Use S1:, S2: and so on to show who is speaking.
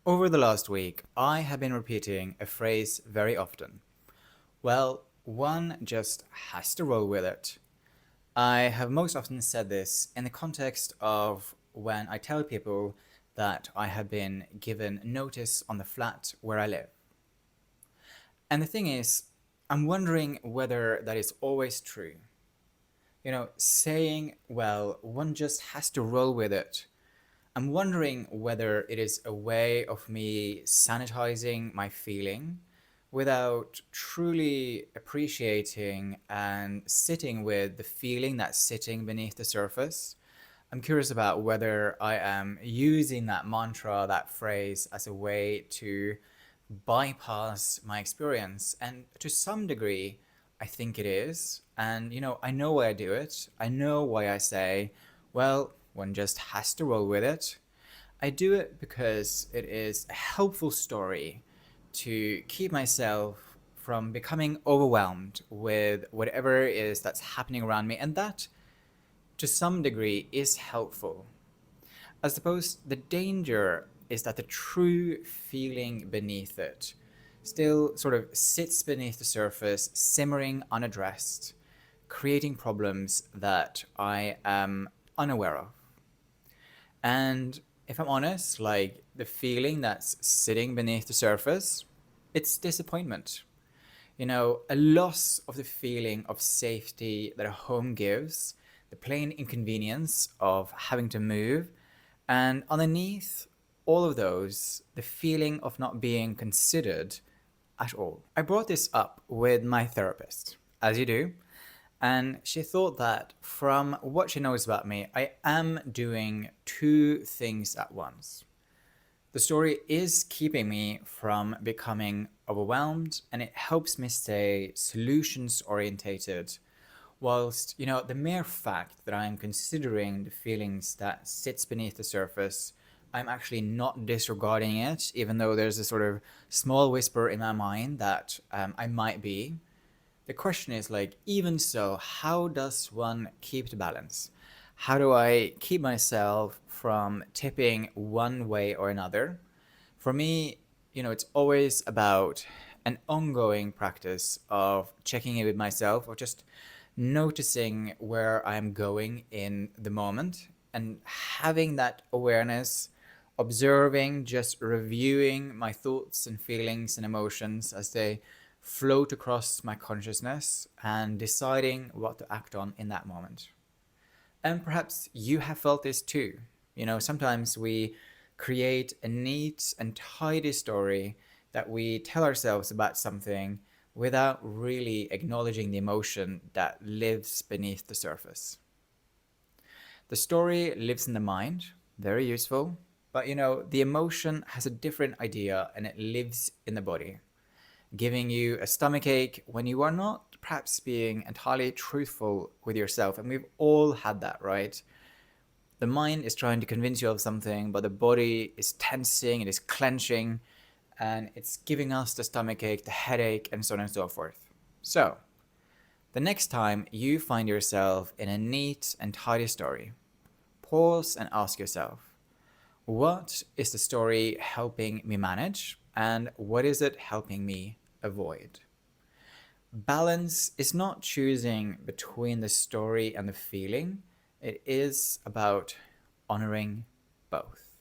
S1: Over the last week, I have been repeating a phrase very often. Well, one just has to roll with it. I have most often said this in the context of when I tell people that I have been given notice on the flat where I live. And the thing is, I'm wondering whether that is always true. Saying, well, one just has to roll with it. I'm wondering whether it is a way of me sanitizing my feeling without truly appreciating and sitting with the feeling that's sitting beneath the surface. I'm curious about whether I am using that mantra, that phrase, as a way to bypass my experience. And to some degree, I think it is. And, I know why I do it. I know why I say, well, one just has to roll with it. I do it because it is a helpful story to keep myself from becoming overwhelmed with whatever it is that's happening around me. And that, to some degree, is helpful. I suppose the danger is that the true feeling beneath it still sort of sits beneath the surface, simmering unaddressed, creating problems that I am unaware of. And if I'm honest, like the feeling that's sitting beneath the surface, it's disappointment. A loss of the feeling of safety that a home gives, the plain inconvenience of having to move, and underneath all of those, the feeling of not being considered at all. I brought this up with my therapist, as you do, and she thought that from what she knows about me, I am doing two things at once. The story is keeping me from becoming overwhelmed and it helps me stay solutions orientated. Whilst, the mere fact that I'm considering the feelings that sits beneath the surface, I'm actually not disregarding it, even though there's a sort of small whisper in my mind that I might be. The question is like, even so, how does one keep the balance? How do I keep myself from tipping one way or another? For me, it's always about an ongoing practice of checking in with myself or just noticing where I'm going in the moment and having that awareness, observing, just reviewing my thoughts and feelings and emotions as they float across my consciousness and deciding what to act on in that moment. And perhaps you have felt this too. Sometimes we create a neat and tidy story that we tell ourselves about something without really acknowledging the emotion that lives beneath the surface. The story lives in the mind, very useful, but the emotion has a different idea and it lives in the body, giving you a stomachache when you are not perhaps being entirely truthful with yourself. And we've all had that, right? The mind is trying to convince you of something, but the body is tensing, it is clenching, and it's giving us the stomachache, the headache, and so on and so forth. So, the next time you find yourself in a neat and tidy story, pause and ask yourself, what is the story helping me manage, and what is it helping me avoid? Balance is not choosing between the story and the feeling, it is about honoring both.